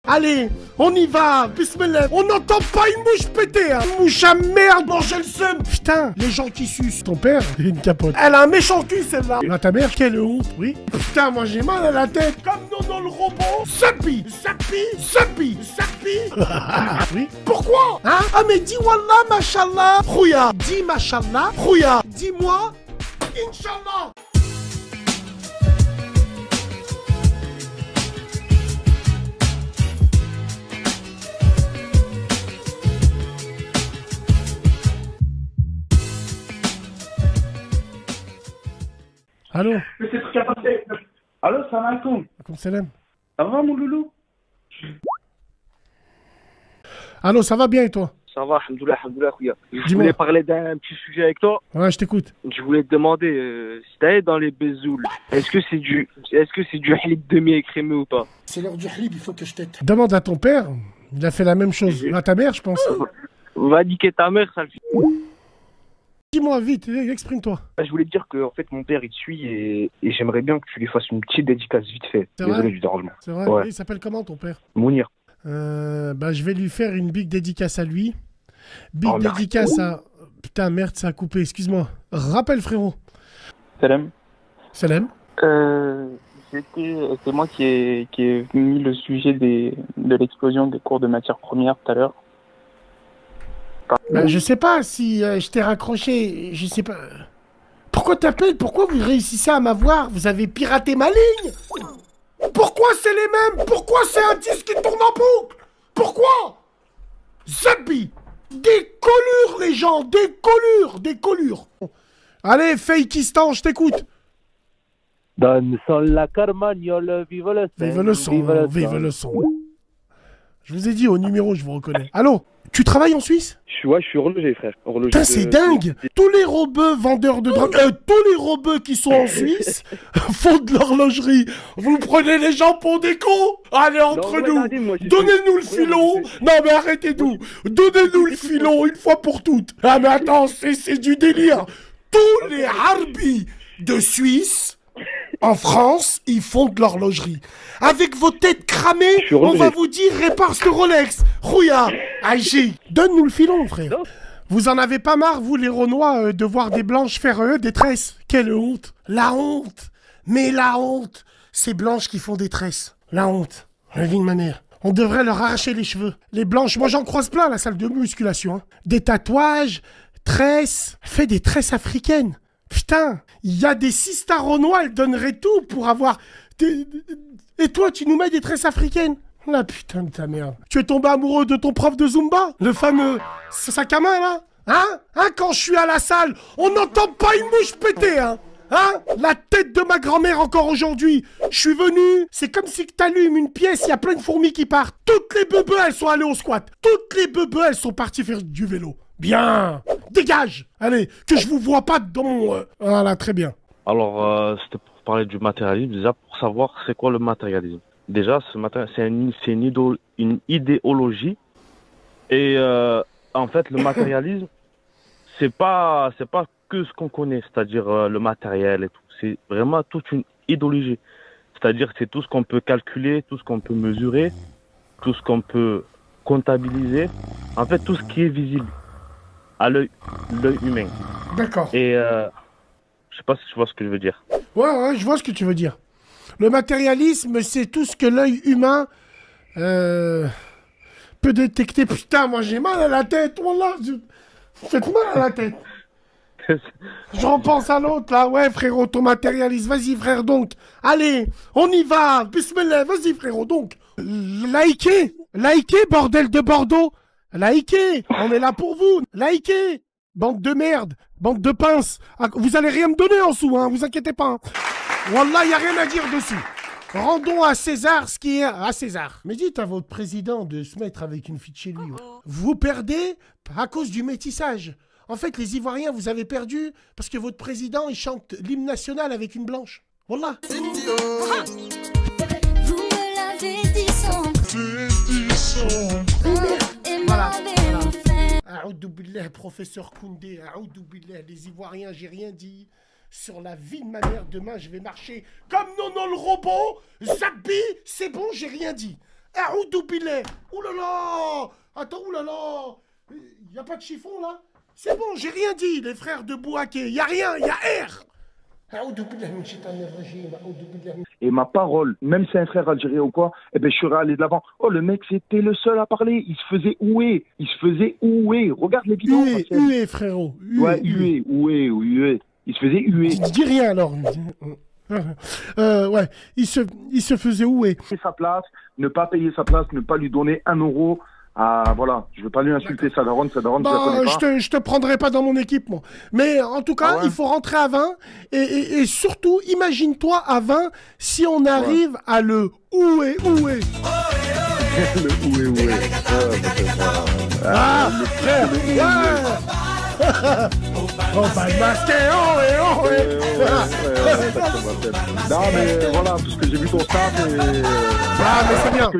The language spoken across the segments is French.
Allez, on y va, bismillah. On n'entend pas une mouche péter, hein. Une mouche à merde, bon j'ai le seum. Putain, les gens qui sucent. Ton père, une capote. Elle a un méchant cul celle-là. Ah, ta mère, quelle honte, oui. Putain, moi j'ai mal à la tête. Comme Nono le robot. Zapi, zapi, zapi, zapi. Oui. Pourquoi? Hein? Ah mais dis wallah, mashallah. Rouya, dis mashallah. Rouya, dis-moi, Inch'Allah. Allô? Mais c'est truc à passer. Allô, salam alaikum. Comme salam. Ça va, mon loulou? Allô, ça va bien et toi? Ça va, alhamdoulilah, khouya. Je Dis-moi. voulais parler d'un petit sujet avec toi. Ouais, je t'écoute. Je voulais te demander si t'allais dans les bezouls, est-ce que c'est du halib demi-écrémé ou pas? C'est l'heure du halib, il faut que je t'aide. Demande à ton père, il a fait la même chose. À ta mère, je pense. Va niquer ta mère, ça le fait. Dis-moi vite, exprime-toi. Je voulais te dire que en fait mon père il te suit et j'aimerais bien que tu lui fasses une petite dédicace vite fait. C'est Désolé vrai du dérangement. C'est vrai? Ouais. Il s'appelle comment ton père? Mounir. Bah, je vais lui faire une big dédicace à lui. Big Oh, merci. dédicace à... Putain, merde, ça a coupé, excuse-moi. Rappelle, frérot. Salam. Salam. C'est moi qui ai mis le sujet de l'explosion des cours de matières premières tout à l'heure. Bah, je sais pas si je t'ai raccroché, je sais pas... Pourquoi t'appelles? Pourquoi vous réussissez à m'avoir? Vous avez piraté ma ligne? Pourquoi c'est les mêmes? Pourquoi c'est un disque qui tourne en boucle? Pourquoi? Zabi! Des collures, les gens! Des collures! Des collures! Allez, Fakeistan, je t'écoute! Donne son la carmagnole, vive le son! Vive le son, vive le son! Je vous ai dit, au numéro, je vous reconnais. Allô? Tu travailles en Suisse? Je suis horloger, frère. Horloger. Putain, c'est dingue! Tous les robeux vendeurs de drogue, tous les robeux qui sont en Suisse font de l'horlogerie. Vous prenez les gens pour des cons? Allez, entre nous! Donnez-nous le filon! Non, mais arrêtez-nous! Donnez-nous le filon une fois pour toutes! Ah, mais attends, c'est du délire! Tous les harbis de Suisse, en France, ils font de l'horlogerie. Avec vos têtes cramées, on va vous dire répare ce Rolex. Rouya, Aïchi, donne-nous le filon, frère. Non. Vous en avez pas marre, vous les Renois, de voir des blanches faire des tresses? Quelle honte! La honte! Mais la honte! Ces blanches qui font des tresses. La honte. La vie de ma mère. On devrait leur arracher les cheveux. Les blanches, moi j'en croise plein à la salle de musculation. Hein. Des tatouages, tresses. Fais des tresses africaines. Putain, il y a des sisters Renois, elles donneraient tout pour avoir... Et toi, tu nous mets des tresses africaines? La putain de ta merde. Tu es tombé amoureux de ton prof de Zumba? Le fameux sac à main, là? Hein? Quand je suis à la salle, on n'entend pas une mouche péter, hein? La tête de ma grand-mère encore aujourd'hui. Je suis venu, c'est comme si t'allumes une pièce, il y a plein de fourmis qui partent. Toutes les bebeux, elles sont allées au squat. Toutes les bebeux, elles sont parties faire du vélo. Bien. Dégage. Allez, que je vous vois pas dans mon... Voilà, très bien. Alors, c'était pour parler du matérialisme. Déjà, pour savoir c'est quoi le matérialisme. Déjà, c'est une idéologie. Et en fait, le matérialisme, c'est pas que ce qu'on connaît, c'est-à-dire le matériel et tout. C'est vraiment toute une idéologie. C'est-à-dire que c'est tout ce qu'on peut calculer, tout ce qu'on peut mesurer, tout ce qu'on peut comptabiliser. En fait, tout ce qui est visible à l'œil humain. D'accord. Et je sais pas si tu vois ce que je veux dire. Ouais, je vois ce que tu veux dire. Le matérialisme, c'est tout ce que l'œil humain peut détecter. Putain, moi j'ai mal à la tête. Wallah, vous faites mal à la tête. J'en pense à l'autre là. Ouais, frérot, ton matérialisme. Vas-y, frère, donc. Allez, on y va. Bismillah, vas-y, frérot, donc. Likez, bordel de Bordeaux. Likez, on est là pour vous. Likez. Bande de merde, bande de pinces. Vous allez rien me donner en sous, hein, vous inquiétez pas. Hein. Wallah, y a rien à dire dessus. Rendons à César ce qui est à César. Mais dites à votre président de se mettre avec une fille de chez lui. Ouais. Vous perdez à cause du métissage. En fait, les Ivoiriens, vous avez perdu parce que votre président, il chante l'hymne national avec une blanche. Wallah. Vous me l'avez dit sans. Voilà. Aoudou billah, professeur Koundé, aoudou billah, les Ivoiriens, j'ai rien dit. Sur la vie de ma mère, demain, je vais marcher comme Nono le robot. Zabi, c'est bon, j'ai rien dit. Aoudou billet. Ouh là là. Attends, ouh là là. Y a pas de chiffon là? C'est bon, j'ai rien dit, les frères de Bouaké. Y a rien, y a R. Aoudou billah min shaitanir rajim, aoudou billah. Et ma parole, même si c'est un frère algérien ou quoi, eh ben je serais allé de l'avant. Oh, le mec, c'était le seul à parler. Il se faisait huer. Regarde les vidéos. Hué, frérot. Ouais, huer. Il se faisait huer. Dis rien alors. Ouais, il se faisait huer. Sa place, ne pas payer sa place, ne pas lui donner 1 euro. Ah voilà, je veux pas lui insulter sa daronne, je la connais pas. Je te prendrai pas dans mon équipe, moi. Mais en tout cas, il faut rentrer à 20. Et surtout, imagine-toi à 20 si on arrive à le oué. Le oué. Ah, frère, oh, bah, le masqué, Non, mais voilà, parce que j'ai vu ton staff et... Ah, mais c'est bien.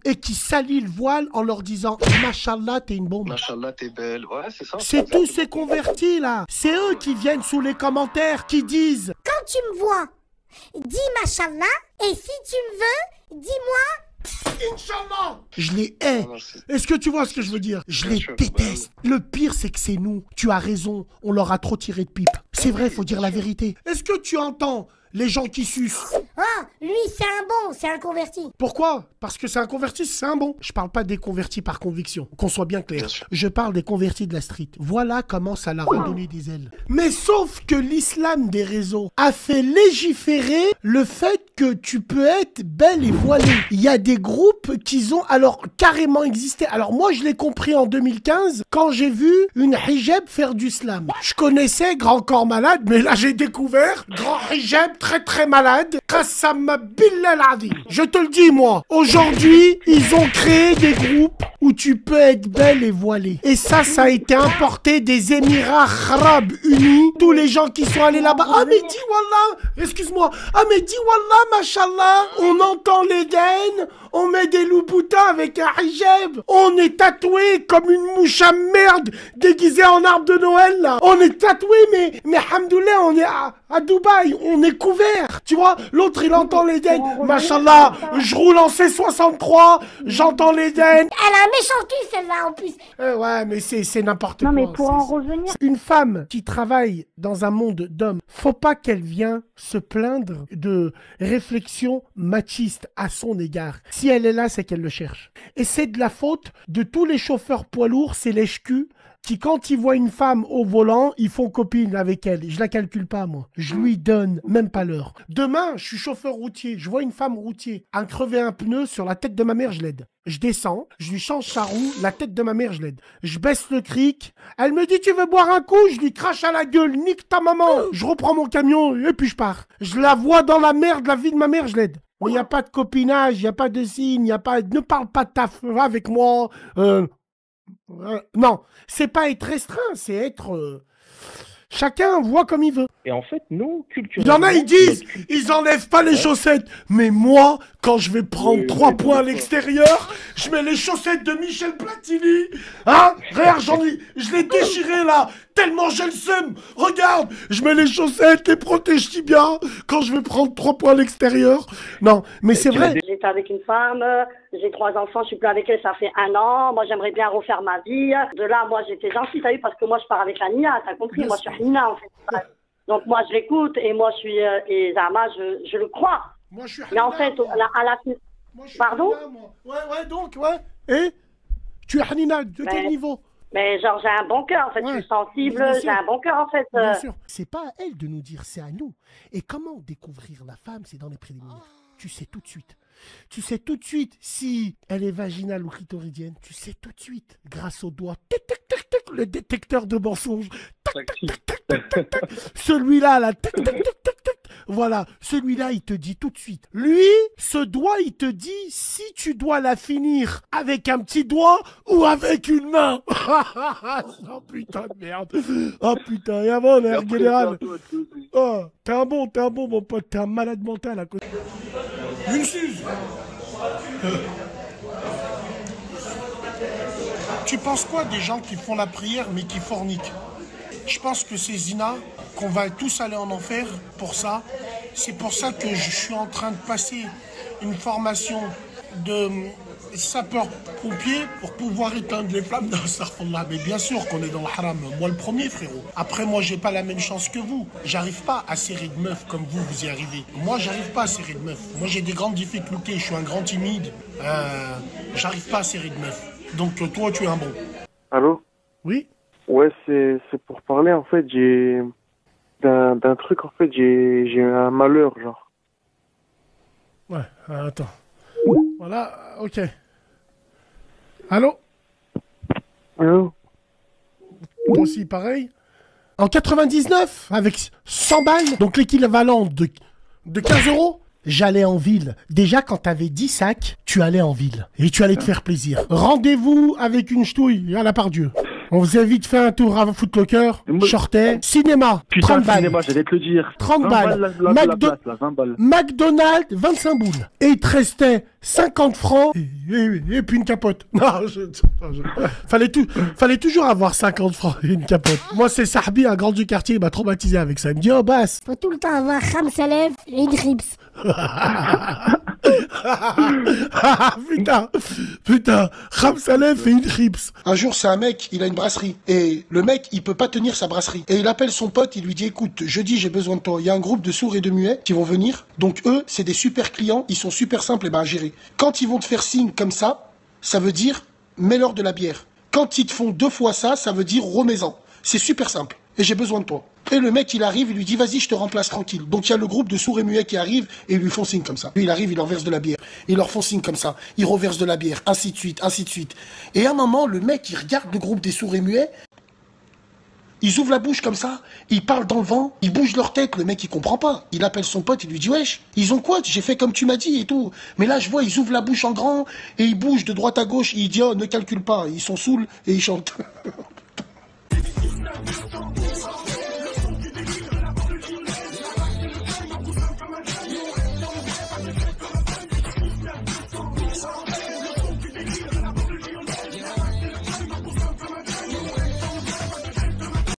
Et qui salit le voile en leur disant Machallah, t'es une bombe. Machallah, t'es belle. Ouais, c'est ça. C'est tous ces convertis là. C'est eux qui viennent sous les commentaires, qui disent quand tu me vois, dis Machallah. Et si tu me veux, dis-moi Inch'Allah. Je les hais. Est-ce que tu vois ce que je veux dire? Je les déteste. Le pire, c'est que c'est nous. Tu as raison, on leur a trop tiré de pipe. C'est vrai, faut dire la vérité. Est-ce que tu entends les gens qui sucent? Ah, lui, c'est un bon, c'est un converti. Pourquoi? Parce que c'est un converti, c'est un bon. Je parle pas des convertis par conviction, qu'on soit bien clair. Je parle des convertis de la street. Voilà comment ça leur a donné des ailes. Mais sauf que l'islam des réseaux a fait légiférer le fait que tu peux être belle et voilée. Il y a des groupes qui ont alors carrément existé. Alors moi, je l'ai compris en 2015 quand j'ai vu une hijab faire du slam. Je connaissais Grand Corps Malade, mais là j'ai découvert Grand Hijab très malade. Qassam billah l'azim. Je te le dis moi. Aujourd'hui, ils ont créé des groupes où tu peux être belle et voilée. Et ça a été importé des Émirats Arabes Unis. Tous les gens qui sont allés là-bas. Ah mais dis wallah, excuse-moi. Ah mais dis wallah, machallah. On entend l'Éden. On met des loups-boutins avec un hijab. On est tatoué comme une mouche à merde déguisée en arbre de Noël là. On est tatoué mais hamdoulilah, on est à Dubaï. On est couvert. Tu vois, l'autre il entend l'Éden. Machallah, je roule en C63. J'entends l'Éden. Elle a un méchant cul celle-là en plus. Ouais, mais c'est n'importe quoi. Non mais pour en revenir... Une femme qui travaille dans un monde d'hommes, faut pas qu'elle vienne se plaindre de réflexions machistes à son égard. Si elle est là, c'est qu'elle le cherche. Et c'est de la faute de tous les chauffeurs poids lourds, c'est lèche-cul, qui quand ils voient une femme au volant, ils font copine avec elle. Je la calcule pas, moi. Je lui donne même pas l'heure. Demain, je suis chauffeur routier, je vois une femme routier, crever un pneu sur la tête de ma mère, je l'aide. Je descends, je lui change sa roue, la tête de ma mère, je l'aide. Je baisse le cric. Elle me dit, tu veux boire un coup? Je lui crache à la gueule, nique ta maman. Je reprends mon camion et puis je pars. Je la vois dans la merde, la vie de ma mère, je l'aide. Mais il n'y a pas de copinage, il n'y a pas de signe, il n'y a pas... Ne parle pas de taf avec moi. Non, c'est pas être restreint, c'est être... Chacun voit comme il veut. Et en fait, nous, culturellement... Il y en a, ils disent, ils enlèvent pas les chaussettes. Mais moi, quand je vais prendre 3 points à l'extérieur, je mets les chaussettes de Michel Platini. Hein? Regarde, je l'ai déchiré là, tellement j'ai le seum. Regarde, je mets les chaussettes, les protège tibias quand je vais prendre 3 points à l'extérieur. Non, mais c'est vrai. J'étais avec une femme, j'ai 3 enfants, je suis plus avec elle, ça fait 1 an. Moi, j'aimerais bien refaire ma vie. De là, moi, j'étais gentille, t'as vu, parce que moi, je pars avec la Nia, t'as compris? Moi, je suis Nina, en fait. Donc, moi, je l'écoute, et moi, je suis... et Zama, je le crois. Moi, je suis mais en fait, à la fin... Pardon? Ouais, donc, ouais. Et tu es Hanina, de quel niveau? Mais genre, j'ai un bon cœur, en fait. Je suis sensible, j'ai un bon cœur, en fait. Bien sûr. C'est pas à elle de nous dire, c'est à nous. Et comment découvrir la femme? C'est dans les préliminaires. Tu sais tout de suite. Tu sais tout de suite si elle est vaginale ou clitoridienne. Tu sais tout de suite. Grâce au doigt. Tic, tic, tic, tic, le détecteur de mensonges. Tac, tac, tac, tac, tac, tac, tac. Celui-là, là. Tic, tic, tic, tic, tic. Voilà. Celui-là, il te dit tout de suite. Lui, ce doigt, il te dit si tu dois la finir avec un petit doigt ou avec une main. Oh putain de merde. Oh putain. Et avant, on est en général. Oh, t'es un bon, mon pote. T'es un malade mental à côté. Une Suze. Tu penses quoi des gens qui font la prière mais qui forniquent? Je pense que c'est Zina, qu'on va tous aller en enfer pour ça. C'est pour ça que je suis en train de passer une formation de sapeur-pompier pour pouvoir éteindre les flammes d'un Astaghfirullah. Mais bien sûr qu'on est dans le haram. Moi, le premier, frérot. Après, moi, j'ai pas la même chance que vous. J'arrive pas à serrer de meufs comme vous, vous y arrivez. Moi, j'arrive pas à serrer de meufs. Moi, j'ai des grandes difficultés. Je suis un grand timide. J'arrive pas à serrer de meufs. Donc, toi, tu es un bon. Allô? Oui? Ouais, c'est pour parler, en fait, d'un truc, en fait, j'ai un malheur, genre. Ouais, attends. Voilà, ok. Allô? Allô? Moi aussi, pareil. En 99, avec 100 balles, donc l'équivalent de 15 euros, j'allais en ville. Déjà, quand t'avais 10 sacs, tu allais en ville. Et tu allais te faire plaisir. Rendez-vous avec une ch'touille, à la part Dieu. On faisait vite fait un tour à Footlocker, shortait, cinéma, Putain, 30 balles. cinéma, j'allais te le dire. 30 balles. 20 balles. McDonald's, 25 boules. Et il te restait 50 francs et puis une capote. Non, fallait toujours avoir 50 francs et une capote. Moi, c'est Sahbi, un grand du quartier, il m'a traumatisé avec ça. Il me dit, oh, Bass. Faut tout le temps avoir Khamsalef et une Rips. Putain, Khamsalef et une Rips. Un jour, c'est un mec, il a une brasserie. Et le mec, il peut pas tenir sa brasserie. Et il appelle son pote, il lui dit, écoute, jeudi, j'ai besoin de toi. Il y a un groupe de sourds et de muets qui vont venir. Donc eux, c'est des super clients, ils sont super simples à gérer. Quand ils vont te faire signe comme ça veut dire, mets-leur de la bière. Quand ils te font 2 fois ça, ça veut dire, remets-en. C'est super simple. Et j'ai besoin de toi. Et le mec, il arrive, il lui dit, vas-y, je te remplace tranquille. Donc il y a le groupe de sourds et muets qui arrive et ils lui font signe comme ça. Lui, il arrive, il leur verse de la bière. Ils leur font signe comme ça. Ils reversent de la bière, ainsi de suite, ainsi de suite. Et à un moment, le mec, il regarde le groupe des sourds et muets. Ils ouvrent la bouche comme ça, ils parlent dans le vent, ils bougent leur tête, le mec il comprend pas. Il appelle son pote, il lui dit wesh, ils ont quoi? J'ai fait comme tu m'as dit et tout. Mais là je vois, ils ouvrent la bouche en grand et ils bougent de droite à gauche et il dit oh ne calcule pas, ils sont saouls et ils chantent.